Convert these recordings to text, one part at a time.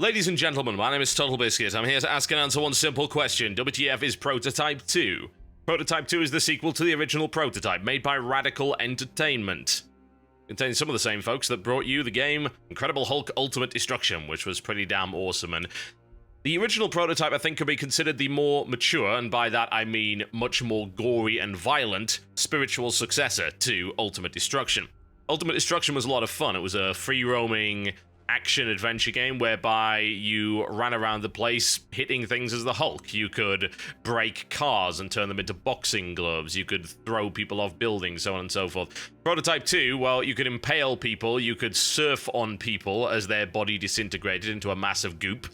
Ladies and gentlemen, my name is Totalbiscuit. I'm here to ask and answer one simple question. WTF is Prototype 2? Prototype 2 is the sequel to the original Prototype, made by Radical Entertainment. It contains some of the same folks that brought you the game Incredible Hulk Ultimate Destruction, which was pretty damn awesome, and the original Prototype, I think, could be considered the more mature, and by that I mean much more gory and violent, spiritual successor to Ultimate Destruction. Ultimate Destruction was a lot of fun. It was a free-roaming action-adventure game whereby you ran around the place hitting things as the Hulk. You could break cars and turn them into boxing gloves. You could throw people off buildings, so on and so forth. Prototype 2, well, you could impale people. You could surf on people as their body disintegrated into a massive goop.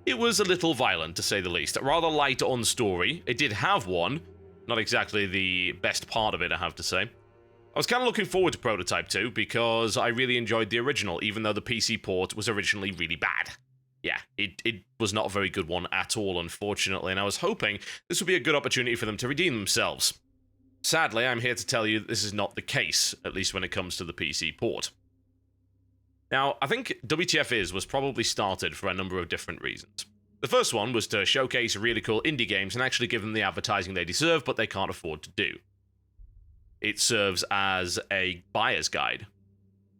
It was a little violent, to say the least. Rather light on story. It did have one. Not exactly the best part of it, I have to say. I was kind of looking forward to Prototype 2 because I really enjoyed the original, even though the PC port was originally really bad. Yeah, it was not a very good one at all, unfortunately, and I was hoping this would be a good opportunity for them to redeem themselves. Sadly, I'm here to tell you this is not the case, at least when it comes to the PC port. Now, I think WTF Is was probably started for a number of different reasons. The first one was to showcase really cool indie games and actually give them the advertising they deserve, but they can't afford to do. It serves as a buyer's guide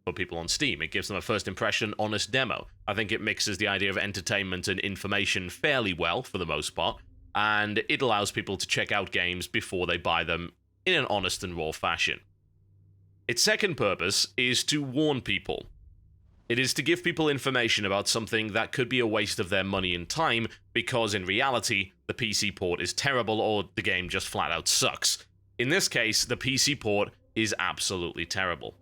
for people on Steam. It gives them a first impression, honest demo. I think it mixes the idea of entertainment and information fairly well, for the most part, and it allows people to check out games before they buy them in an honest and raw fashion. Its second purpose is to warn people. It is to give people information about something that could be a waste of their money and time, because in reality, the PC port is terrible or the game just flat out sucks. In this case, the PC port is absolutely terrible.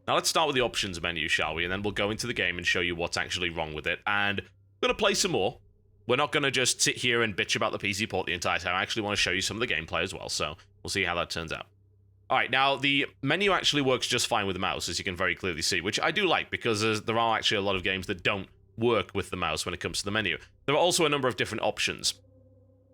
Now let's start with the options menu, shall we? And then we'll go into the game and show you what's actually wrong with it. And we're going to play some more. We're not going to just sit here and bitch about the PC port the entire time. I actually want to show you some of the gameplay as well, so we'll see how that turns out. Alright, now the menu actually works just fine with the mouse, as you can very clearly see, which I do like, because there are actually a lot of games that don't work with the mouse when it comes to the menu. There are also a number of different options.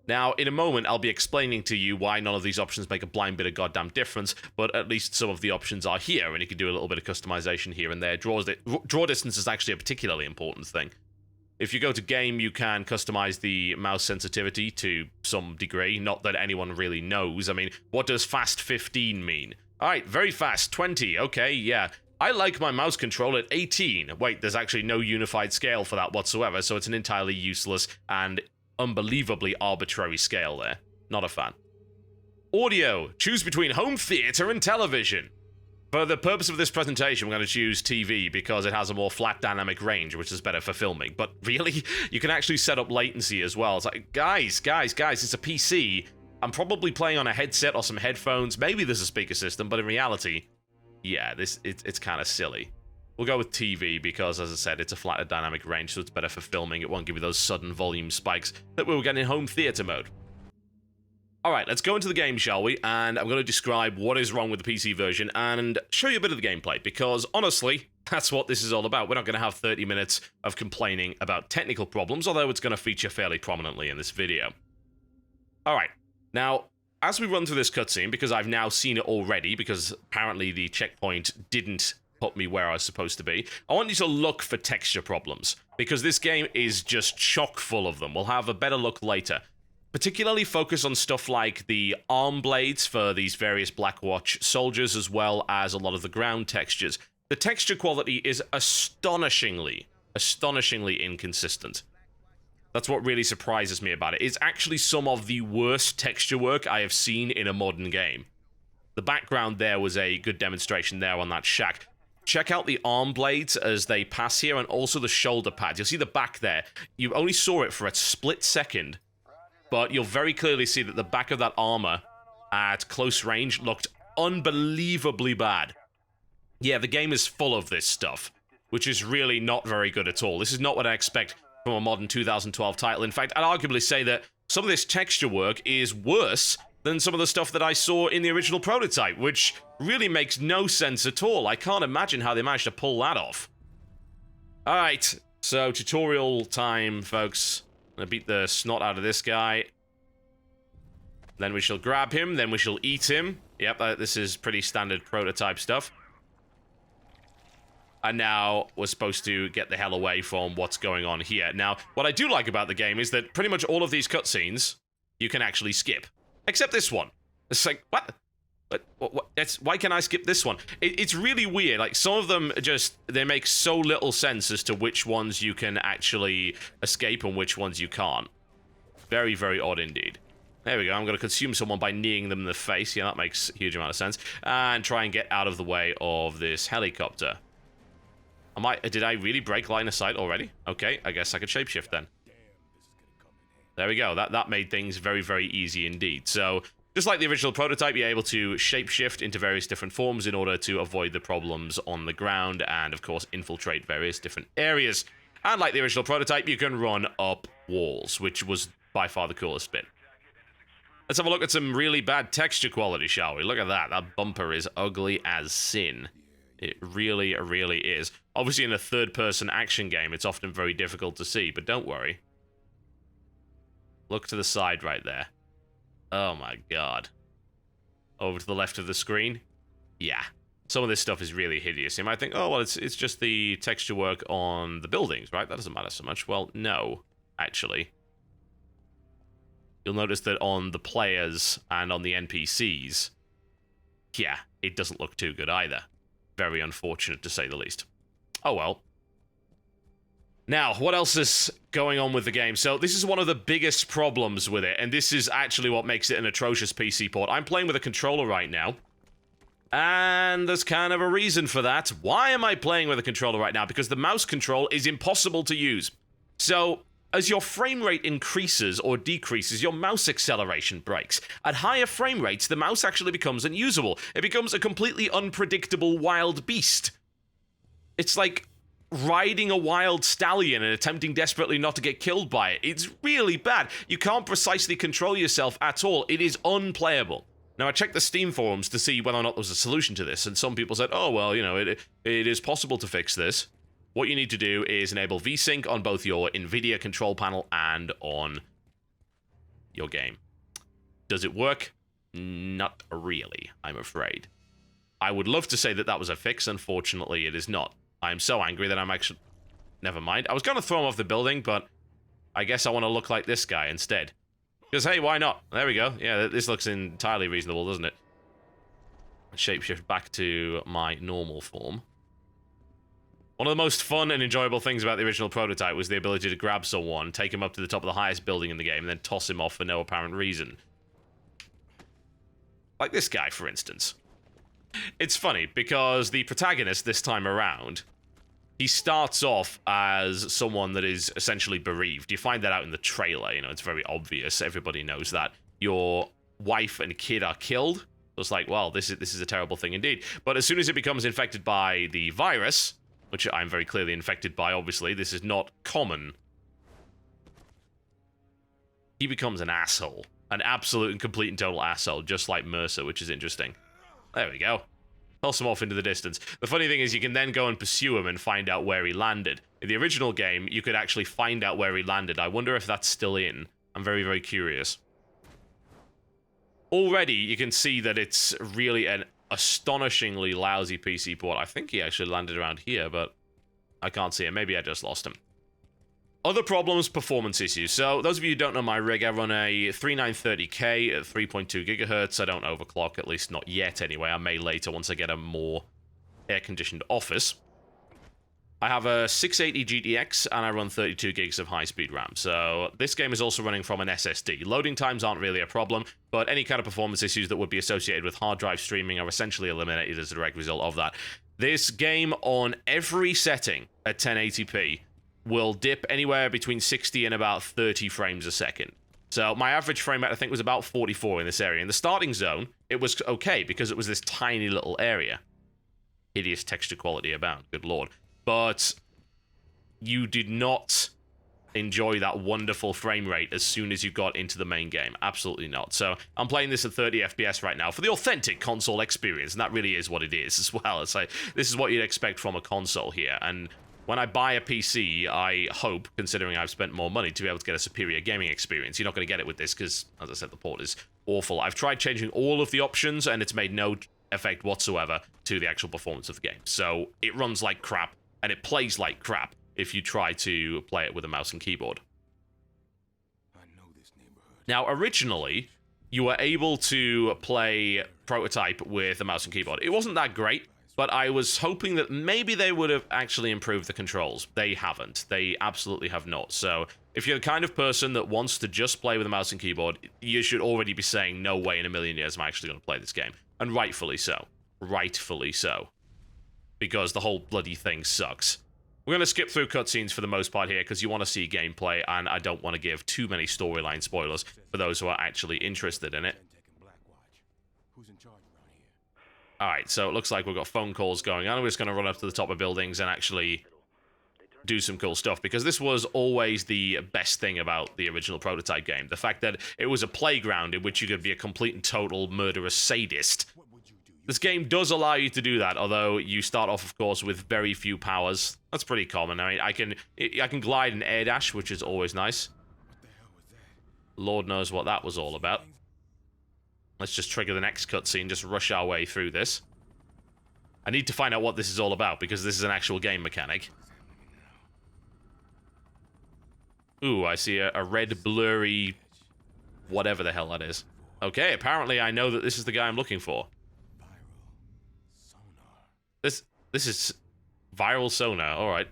Now, in a moment, I'll be explaining to you why none of these options make a blind bit of goddamn difference, but at least some of the options are here, and you can do a little bit of customization here and there. Draw distance is actually a particularly important thing. If you go to game, you can customize the mouse sensitivity to some degree, not that anyone really knows. I mean, what does fast 15 mean? Alright, very fast, 20, okay, yeah. I like my mouse control at 18. Wait, there's actually no unified scale for that whatsoever, so it's an entirely useless and unbelievably arbitrary scale there. Not a fan. Audio. Choose between home theater and television. For the purpose of this presentation, we're going to choose TV because it has a more flat dynamic range, which is better for filming. But really, you can actually set up latency as well. It's like, guys, it's a PC. I'm probably playing on a headset or some headphones. Maybe there's a speaker system, but in reality, yeah, it's kind of silly. We'll go with TV because, as I said, it's a flatter dynamic range, so it's better for filming. It won't give you those sudden volume spikes that we were getting in home theater mode. Alright, let's go into the game, shall we? And I'm going to describe what is wrong with the PC version and show you a bit of the gameplay, because honestly, that's what this is all about. We're not going to have 30 minutes of complaining about technical problems, although it's going to feature fairly prominently in this video. Alright, now, as we run through this cutscene, because I've now seen it already, because apparently the checkpoint didn't put me where I was supposed to be, I want you to look for texture problems, because this game is just chock full of them. We'll have a better look later. Particularly focus on stuff like the arm blades for these various Blackwatch soldiers, as well as a lot of the ground textures. The texture quality is astonishingly inconsistent. That's what really surprises me about it. It's actually some of the worst texture work I have seen in a modern game. The background there was a good demonstration there on that shack. Check out the arm blades as they pass here, and also the shoulder pads. You'll see the back there. You only saw it for a split second, but you'll very clearly see that the back of that armor at close range looked unbelievably bad. Yeah, the game is full of this stuff, which is really not very good at all. This is not what I expect from a modern 2012 title. In fact, I'd arguably say that some of this texture work is worse than some of the stuff that I saw in the original Prototype, which really makes no sense at all. I can't imagine how they managed to pull that off. Alright, so tutorial time, folks. I'm gonna beat the snot out of this guy. Then we shall grab him, then we shall eat him. Yep, this is pretty standard Prototype stuff. And now we're supposed to get the hell away from what's going on here. Now, what I do like about the game is that pretty much all of these cutscenes you can actually skip. Except this one. It's like, what? What? Why can I skip this one? It's really weird. Like, some of them just, they make so little sense as to which ones you can actually escape and which ones you can't. Very, very odd indeed. There we go. I'm going to consume someone by kneeing them in the face. Yeah, that makes a huge amount of sense. And try and get out of the way of this helicopter. Did I really break line of sight already? Okay, I guess I could shapeshift then. There we go. That made things very, very easy indeed. So, just like the original prototype, you're able to shapeshift into various different forms in order to avoid the problems on the ground and, of course, infiltrate various different areas. And like the original prototype, you can run up walls, which was by far the coolest bit. Let's have a look at some really bad texture quality, shall we? Look at that. That bumper is ugly as sin. It really, really is. Obviously, in a third-person action game, it's often very difficult to see, but don't worry. Look to the side right there. Oh my god. Over to the left of the screen. Yeah. Some of this stuff is really hideous. You might think, oh, well, it's just the texture work on the buildings, right? That doesn't matter so much. Well, no, actually. You'll notice that on the players and on the NPCs, yeah, it doesn't look too good either. Very unfortunate, to say the least. Oh, well. Now, what else is going on with the game? So, this is one of the biggest problems with it, and this is actually what makes it an atrocious PC port. I'm playing with a controller right now, and there's kind of a reason for that. Why am I playing with a controller right now? Because the mouse control is impossible to use. So, as your frame rate increases or decreases, your mouse acceleration breaks. At higher frame rates, the mouse actually becomes unusable. It becomes a completely unpredictable wild beast. It's like riding a wild stallion and attempting desperately not to get killed by it. It's really bad. You can't precisely control yourself at all. It is unplayable. Now, I checked the Steam forums to see whether or not there was a solution to this, and some people said, oh, well, you know, it is possible to fix this. What you need to do is enable VSync on both your NVIDIA control panel and on your game. Does it work? Not really, I'm afraid. I would love to say that that was a fix. Unfortunately, it is not. I'm so angry that I'm actually... Never mind. I was going to throw him off the building, but I guess I want to look like this guy instead. Because, hey, why not? There we go. Yeah, this looks entirely reasonable, doesn't it? Shapeshift back to my normal form. One of the most fun and enjoyable things about the original prototype was the ability to grab someone, take him up to the top of the highest building in the game, and then toss him off for no apparent reason. Like this guy, for instance. It's funny, because the protagonist this time around, he starts off as someone that is essentially bereaved. You find that out in the trailer, you know, it's very obvious. Everybody knows that. Your wife and kid are killed. So it's like, well, this is a terrible thing indeed. But as soon as it becomes infected by the virus, which I'm very clearly infected by, obviously, this is not common, he becomes an asshole. An absolute and complete and total asshole, just like Mercer, which is interesting. There we go. Toss him off into the distance. The funny thing is you can then go and pursue him and find out where he landed. In the original game, you could actually find out where he landed. I wonder if that's still in. I'm very, very curious. Already, you can see that it's really an astonishingly lousy PC port. I think he actually landed around here, but I can't see him. Maybe I just lost him. Other problems, performance issues. So, those of you who don't know my rig, I run a 3930K at 3.2 gigahertz. I don't overclock, at least not yet anyway. I may later once I get a more air-conditioned office. I have a 680 GTX, and I run 32 gigs of high-speed RAM. So, this game is also running from an SSD. Loading times aren't really a problem, but any kind of performance issues that would be associated with hard drive streaming are essentially eliminated as a direct result of that. This game, on every setting at 1080p, will dip anywhere between 60 and about 30 frames a second. So my average frame rate, I think, was about 44 in this area. In the starting zone, it was okay because it was this tiny little area. Hideous texture quality abound, good lord. But you did not enjoy that wonderful frame rate as soon as you got into the main game. Absolutely not. So I'm playing this at 30 FPS right now for the authentic console experience, and that really is what it is as well. It's like, this is what you'd expect from a console here, and when I buy a PC, I hope, considering I've spent more money, to be able to get a superior gaming experience. You're not going to get it with this because, as I said, the port is awful. I've tried changing all of the options, and it's made no effect whatsoever to the actual performance of the game. So it runs like crap, and it plays like crap if you try to play it with a mouse and keyboard. Now, originally, you were able to play Prototype with a mouse and keyboard. It wasn't that great, but I was hoping that maybe they would have actually improved the controls. They haven't. They absolutely have not. So if you're the kind of person that wants to just play with a mouse and keyboard, you should already be saying, no way in a million years I'm actually going to play this game. And rightfully so. Rightfully so. Because the whole bloody thing sucks. We're going to skip through cutscenes for the most part here because you want to see gameplay, and I don't want to give too many storyline spoilers for those who are actually interested in it. Alright, so it looks like we've got phone calls going on. We're just going to run up to the top of buildings and actually do some cool stuff, because this was always the best thing about the original Prototype game. The fact that it was a playground in which you could be a complete and total murderous sadist. This game does allow you to do that, although you start off, of course, with very few powers. That's pretty common. I mean, I can glide and air dash, which is always nice. Lord knows what that was all about. Let's just trigger the next cutscene, just rush our way through this. I need to find out what this is all about, because this is an actual game mechanic. Ooh, I see a red, blurry... whatever the hell that is. Okay, apparently I know that this is the guy I'm looking for. This is viral sonar. All right,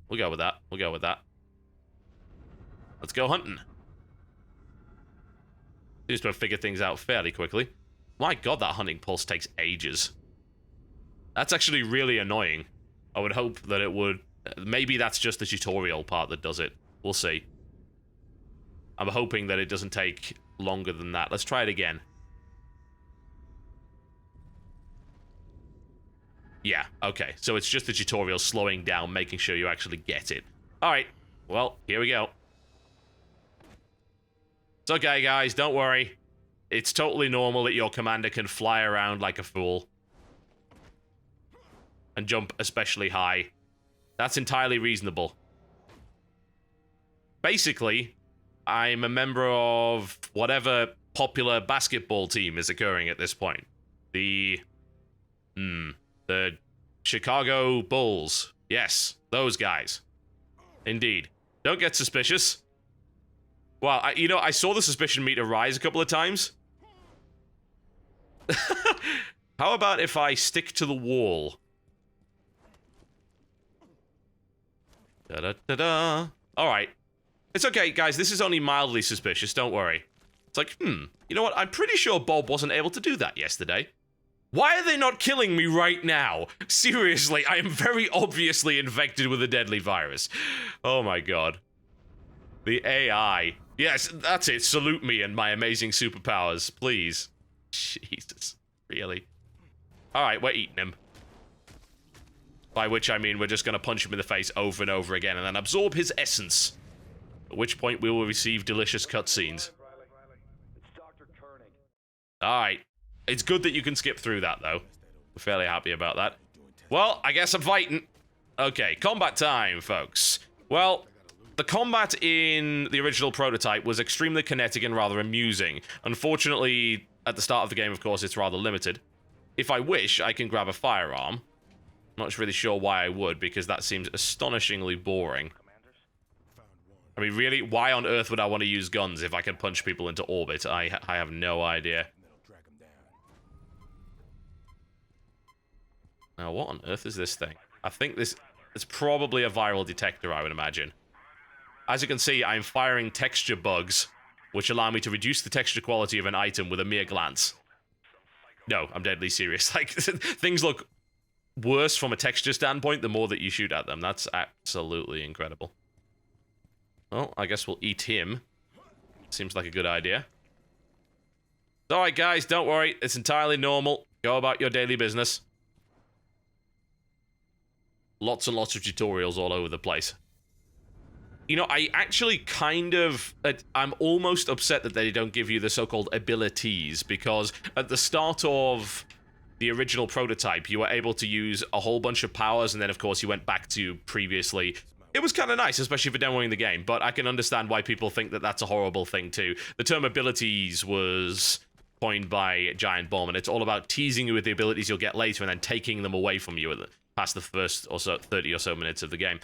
we'll go with that. We'll go with that. Let's go hunting. Seems to have figured things out fairly quickly. My god, that hunting pulse takes ages. That's actually really annoying. I would hope that it would... maybe that's just the tutorial part that does it. We'll see. I'm hoping that it doesn't take longer than that. Let's try it again. Yeah, okay. So it's just the tutorial slowing down, making sure you actually get it. Alright, well, here we go. It's okay, guys, don't worry. It's totally normal that your commander can fly around like a fool. And jump especially high. That's entirely reasonable. Basically, I'm a member of whatever popular basketball team is occurring at this point. The Chicago Bulls. Yes, those guys. Indeed. Don't get suspicious. Well, I saw the suspicion meter rise a couple of times. How about if I stick to the wall? Da-da-da-da. Alright. It's okay, guys. This is only mildly suspicious. Don't worry. It's like, you know what? I'm pretty sure Bob wasn't able to do that yesterday. Why are they not killing me right now? Seriously, I am very obviously infected with a deadly virus. Oh my god. The AI. Yes, that's it. Salute me and my amazing superpowers, please. Jesus. Really? Alright, we're eating him. By which I mean we're just gonna punch him in the face over and over again and then absorb his essence. At which point we will receive delicious cutscenes. Alright. It's good that you can skip through that, though. We're fairly happy about that. Well, I guess I'm fighting. Okay, combat time, folks. Well, the combat in the original Prototype was extremely kinetic and rather amusing. Unfortunately, at the start of the game, of course, it's rather limited. If I wish, I can grab a firearm. I'm not really sure why I would, because that seems astonishingly boring. I mean, really, why on earth would I want to use guns if I can punch people into orbit? I have no idea. Now, what on earth is this thing? I think this is probably a viral detector, I would imagine. As you can see, I'm firing texture bugs, which allow me to reduce the texture quality of an item with a mere glance. No, I'm deadly serious. Like, things look worse from a texture standpoint the more that you shoot at them. That's absolutely incredible. Well, I guess we'll eat him. Seems like a good idea. Alright, guys, don't worry. It's entirely normal. Go about your daily business. Lots and lots of tutorials all over the place. You know, I actually kind of... I'm almost upset that they don't give you the so-called abilities, because at the start of the original Prototype, you were able to use a whole bunch of powers, and then, of course, you went back to previously. It was kind of nice, especially for demoing the game, but I can understand why people think that that's a horrible thing, too. The term abilities was coined by Giant Bomb, and it's all about teasing you with the abilities you'll get later and then taking them away from you past the first or so 30 or so minutes of the game.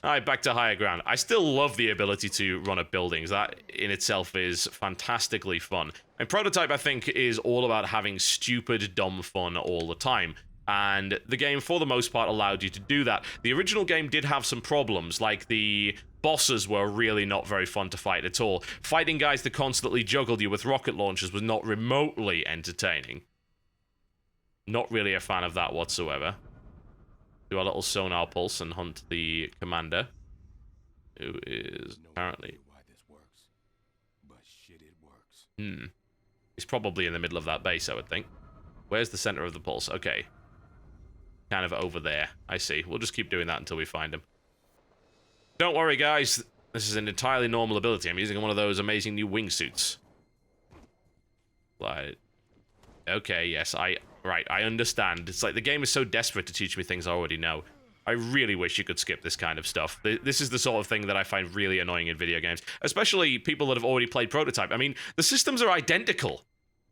All right, back to higher ground. I still love the ability to run up buildings. That in itself is fantastically fun. And Prototype, I think, is all about having stupid, dumb fun all the time. And the game, for the most part, allowed you to do that. The original game did have some problems, like the bosses were really not very fun to fight at all. Fighting guys that constantly juggled you with rocket launchers was not remotely entertaining. Not really a fan of that whatsoever. Do a little sonar pulse and hunt the commander, who is apparently... He's probably in the middle of that base, I would think. Where's the center of the pulse? Okay. Kind of over there. I see. We'll just keep doing that until we find him. Don't worry, guys. This is an entirely normal ability. I'm using one of those amazing new wingsuits. Like... Okay, yes, Right, I understand. It's like the game is so desperate to teach me things I already know. I really wish you could skip this kind of stuff. This is the sort of thing that I find really annoying in video games. Especially people that have already played Prototype. I mean, the systems are identical.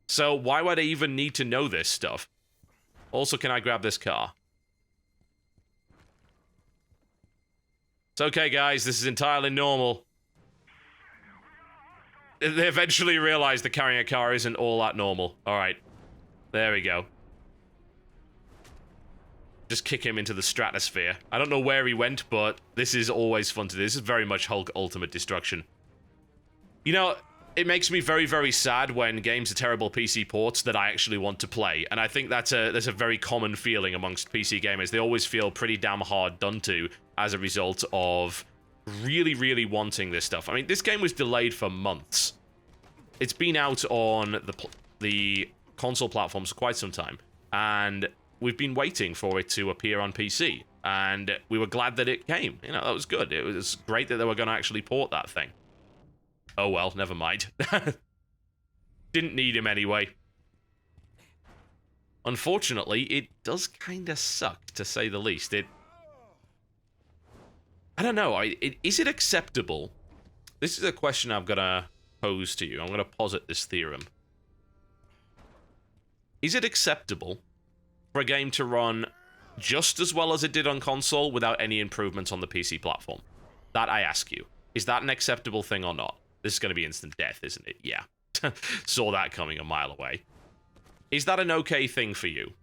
So why would I even need to know this stuff? Also, can I grab this car? It's okay, guys. This is entirely normal. They eventually realize that carrying a car isn't all that normal. Alright. There we go. Just kick him into the stratosphere. I don't know where he went, but this is always fun to do. This is very much Hulk Ultimate Destruction. You know, it makes me very, very sad when games are terrible PC ports that I actually want to play. And I think that's a very common feeling amongst PC gamers. They always feel pretty damn hard done to as a result of really, really wanting this stuff. I mean, this game was delayed for months. It's been out on the console platforms for quite some time. And we've been waiting for it to appear on PC. And we were glad that it came. You know, that was good. It was great that they were going to actually port that thing. Oh well, never mind. Didn't need him anyway. Unfortunately, it does kind of suck, to say the least. I don't know. Is it acceptable? This is a question I'm going to pose to you. I'm going to posit this theorem. Is it acceptable for a game to run just as well as it did on console without any improvements on the PC platform? That I ask you. Is that an acceptable thing or not? This is going to be instant death, isn't it? Yeah. Saw that coming a mile away. Is that an okay thing for you?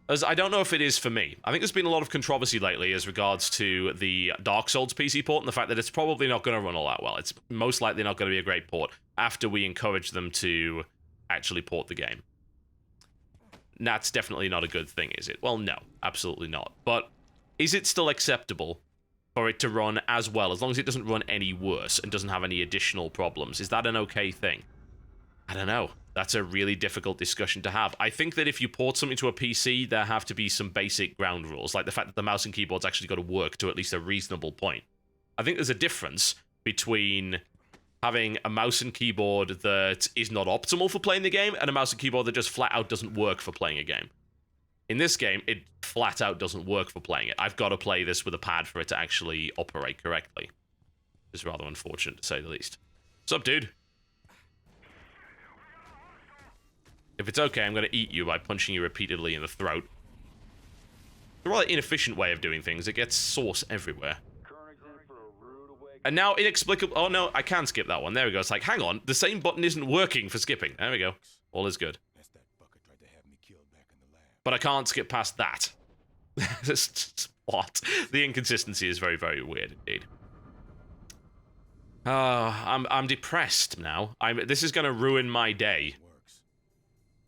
As I don't know if it is for me. I think there's been a lot of controversy lately as regards to the Dark Souls PC port and the fact that it's probably not going to run all that well. It's most likely not going to be a great port after we encourage them to actually port the game. That's definitely not a good thing, is it? Well, no, absolutely not. But is it still acceptable for it to run as well, as long as it doesn't run any worse and doesn't have any additional problems? Is that an okay thing? I don't know. That's a really difficult discussion to have. I think that if you port something to a PC, there have to be some basic ground rules, like the fact that the mouse and keyboard's actually got to work to at least a reasonable point. I think there's a difference between having a mouse and keyboard that is not optimal for playing the game and a mouse and keyboard that just flat out doesn't work for playing a game. In this game, it flat out doesn't work for playing it. I've got to play this with a pad for it to actually operate correctly. It's rather unfortunate, to say the least. What's up, dude? If it's okay, I'm going to eat you by punching you repeatedly in the throat. It's a rather inefficient way of doing things. It gets sauce everywhere. And now, inexplicable... Oh, no, I can skip that one. There we go. It's like, hang on, the same button isn't working for skipping. There we go. All is good. But I can't skip past that. What? The inconsistency is very, very weird indeed. I'm depressed now. This is going to ruin my day.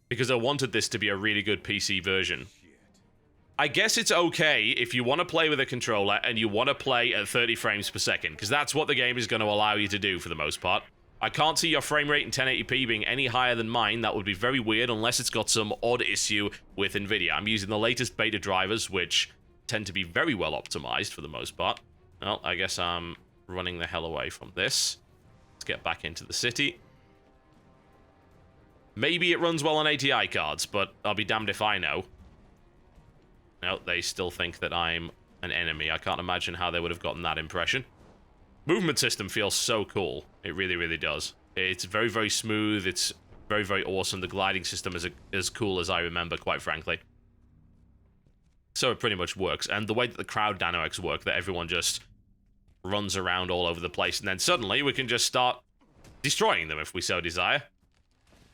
Because I wanted this to be a really good PC version. I guess it's okay if you want to play with a controller and you want to play at 30 frames per second, because that's what the game is going to allow you to do for the most part. I can't see your frame rate in 1080p being any higher than mine. That would be very weird unless it's got some odd issue with NVIDIA. I'm using the latest beta drivers, which tend to be very well optimized for the most part. Well, I guess I'm running the hell away from this. Let's get back into the city. Maybe it runs well on ATI cards, but I'll be damned if I know. No, they still think that I'm an enemy. I can't imagine how they would have gotten that impression. Movement system feels so cool. It really, really does. It's very, very smooth. It's Very, very awesome. The gliding system is as cool as I remember, quite frankly. So it pretty much works. And the way that the crowd dynamics work, that everyone just runs around all over the place, and then suddenly we can just start destroying them if we so desire.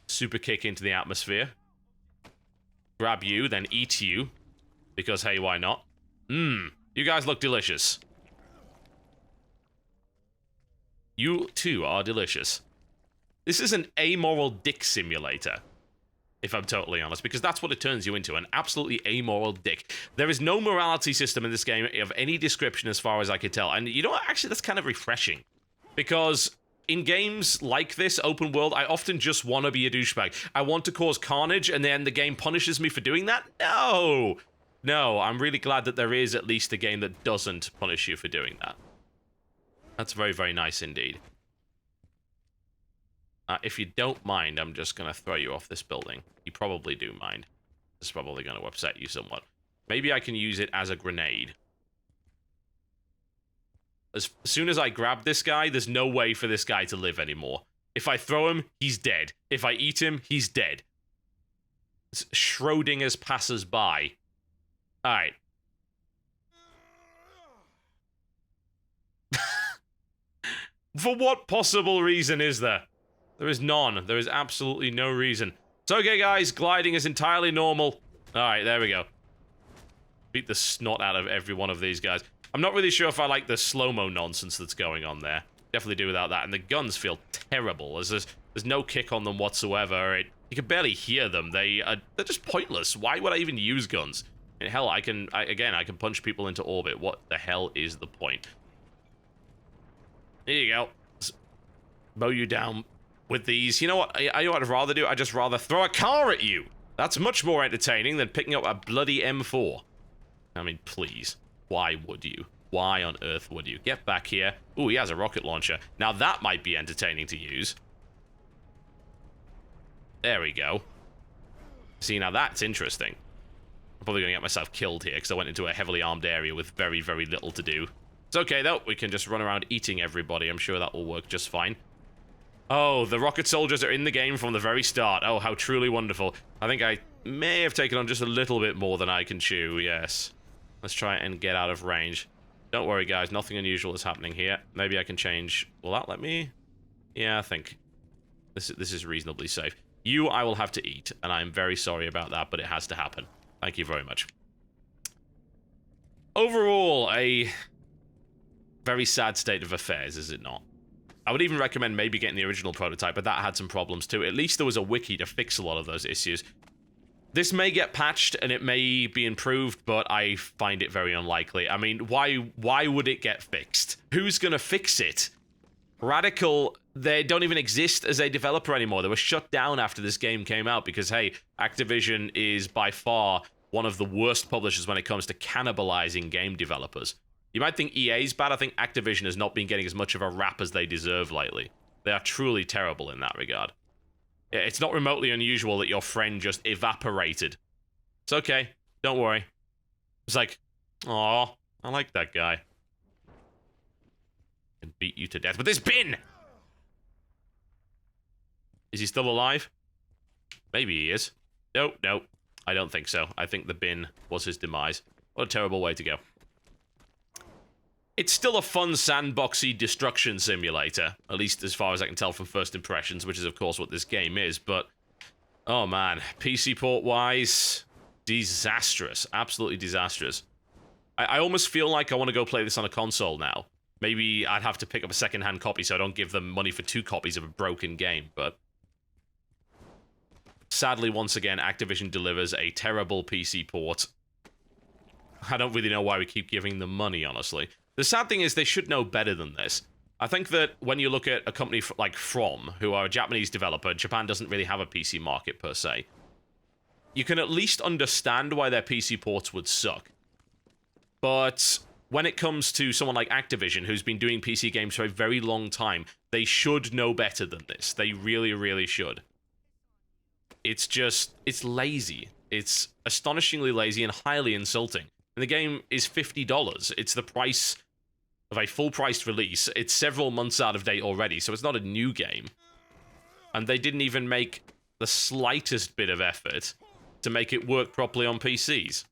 Super kick into the atmosphere. Grab you, then eat you. Because, hey, why not? Mmm, you guys look delicious. You, too, are delicious. This is an amoral dick simulator, if I'm totally honest, because that's what it turns you into, an absolutely amoral dick. There is no morality system in this game of any description as far as I can tell, and you know what, actually that's kind of refreshing, because in games like this, open world, I often just want to be a douchebag. I want to cause carnage, and then the game punishes me for doing that? No, I'm really glad that there is at least a game that doesn't punish you for doing that. That's very, very nice indeed. If you don't mind, I'm just going to throw you off this building. You probably do mind. This is probably going to upset you somewhat. Maybe I can use it as a grenade. As soon as I grab this guy, there's no way for this guy to live anymore. If I throw him, he's dead. If I eat him, he's dead. It's Schrodinger's passers-by. Alright. For what possible reason is there? There is none. There is absolutely no reason. It's okay, guys. Gliding is entirely normal. Alright, there we go. Beat the snot out of every one of these guys. I'm not really sure if I like the slow-mo nonsense that's going on there. Definitely do without that. And the guns feel terrible. There's no kick on them whatsoever. You can barely hear them. They're just pointless. Why would I even use guns? And hell, I can punch people into orbit. What the hell is the point? Here you go. Let's mow you down with these. You know what? You know what I'd rather do? I'd just rather throw a car at you. That's much more entertaining than picking up a bloody M4. I mean, please. Why would you? Why on earth would you? Get back here. Ooh, he has a rocket launcher. Now that might be entertaining to use. There we go. See, now that's interesting. I'm probably going to get myself killed here because I went into a heavily armed area with very, very little to do. It's okay, though. We can just run around eating everybody. I'm sure that will work just fine. Oh, the rocket soldiers are in the game from the very start. Oh, how truly wonderful. I think I may have taken on just a little bit more than I can chew, yes. Let's try and get out of range. Don't worry, guys. Nothing unusual is happening here. Maybe I can change... Will that let me? Yeah, I think this is reasonably safe. You, I will have to eat, and I'm very sorry about that, but it has to happen. Thank you very much. Overall, a very sad state of affairs, is it not? I would even recommend maybe getting the original prototype, but that had some problems too. At least there was a wiki to fix a lot of those issues. This may get patched and it may be improved, but I find it very unlikely. I mean, why would it get fixed? Who's gonna fix it? Radical, they don't even exist as a developer anymore. They were shut down after this game came out because, hey, Activision is by far one of the worst publishers when it comes to cannibalizing game developers. You might think EA's bad. I think Activision has not been getting as much of a rap as they deserve lately. They are truly terrible in that regard. It's not remotely unusual that your friend just evaporated. It's okay. Don't worry. It's like, aw, I like that guy. And beat you to death with this bin! Is he still alive? Maybe he is. No, I don't think so. I think the bin was his demise. What a terrible way to go. It's still a fun sandboxy destruction simulator, at least as far as I can tell from first impressions, which is of course what this game is, but oh man, PC port-wise, disastrous, absolutely disastrous. I almost feel like I want to go play this on a console now. Maybe I'd have to pick up a second-hand copy so I don't give them money for 2 copies of a broken game, but sadly, once again, Activision delivers a terrible PC port. I don't really know why we keep giving them money, honestly. The sad thing is they should know better than this. I think that when you look at a company like From, who are a Japanese developer, Japan doesn't really have a PC market per se, you can at least understand why their PC ports would suck. But when it comes to someone like Activision, who's been doing PC games for a very long time, they should know better than this. They really, really should. It's lazy. It's astonishingly lazy and highly insulting. And the game is $50. It's the price of a full-priced release. It's several months out of date already, so it's not a new game. And they didn't even make the slightest bit of effort to make it work properly on PCs.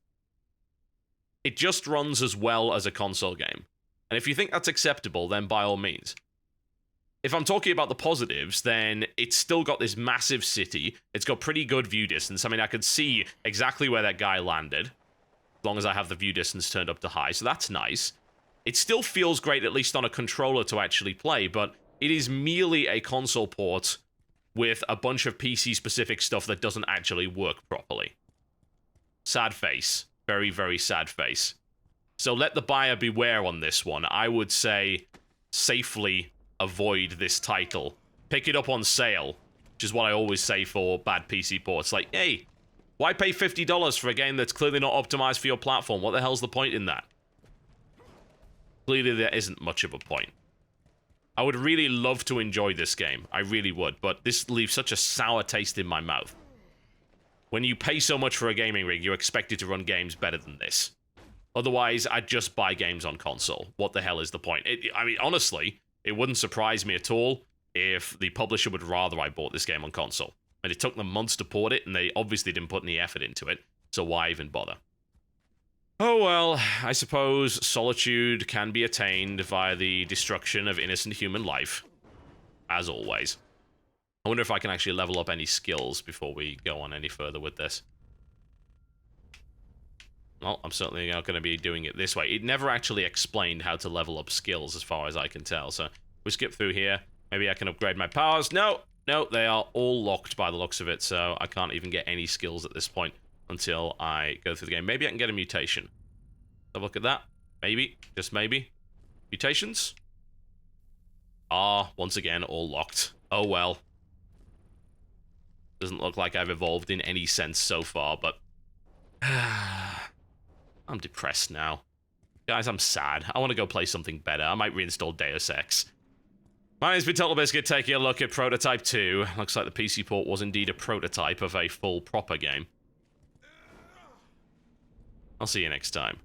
It just runs as well as a console game. And if you think that's acceptable, then by all means. If I'm talking about the positives, then it's still got this massive city. It's got pretty good view distance. I mean, I could see exactly where that guy landed, as long as I have the view distance turned up to high, so that's nice. It still feels great, at least on a controller, to actually play, but it is merely a console port with a bunch of PC-specific stuff that doesn't actually work properly. Sad face. Very, very sad face. So let the buyer beware on this one. I would say safely avoid this title. Pick it up on sale, which is what I always say for bad PC ports. Like, hey, why pay $50 for a game that's clearly not optimized for your platform? What the hell's the point in that? Clearly there isn't much of a point. I would really love to enjoy this game. I really would, but this leaves such a sour taste in my mouth. When you pay so much for a gaming rig, you expect it to run games better than this. Otherwise, I'd just buy games on console. What the hell is the point? I mean, honestly, it wouldn't surprise me at all if the publisher would rather I bought this game on console. And it took them months to port it, and they obviously didn't put any effort into it, so why even bother? Oh well, I suppose solitude can be attained via the destruction of innocent human life. As always. I wonder if I can actually level up any skills before we go on any further with this. Well, I'm certainly not going to be doing it this way. It never actually explained how to level up skills as far as I can tell, so we skip through here. Maybe I can upgrade my powers. No, they are all locked by the looks of it, so I can't even get any skills at this point until I go through the game. Maybe I can get a mutation. Have a look at that. Maybe, just maybe. Mutations? Ah, once again, all locked. Oh well. Doesn't look like I've evolved in any sense so far, but... I'm depressed now. Guys, I'm sad. I want to go play something better. I might reinstall Deus Ex. My name's been Totalbiscuit, taking a look at Prototype 2. Looks like the PC port was indeed a prototype of a full, proper game. I'll see you next time.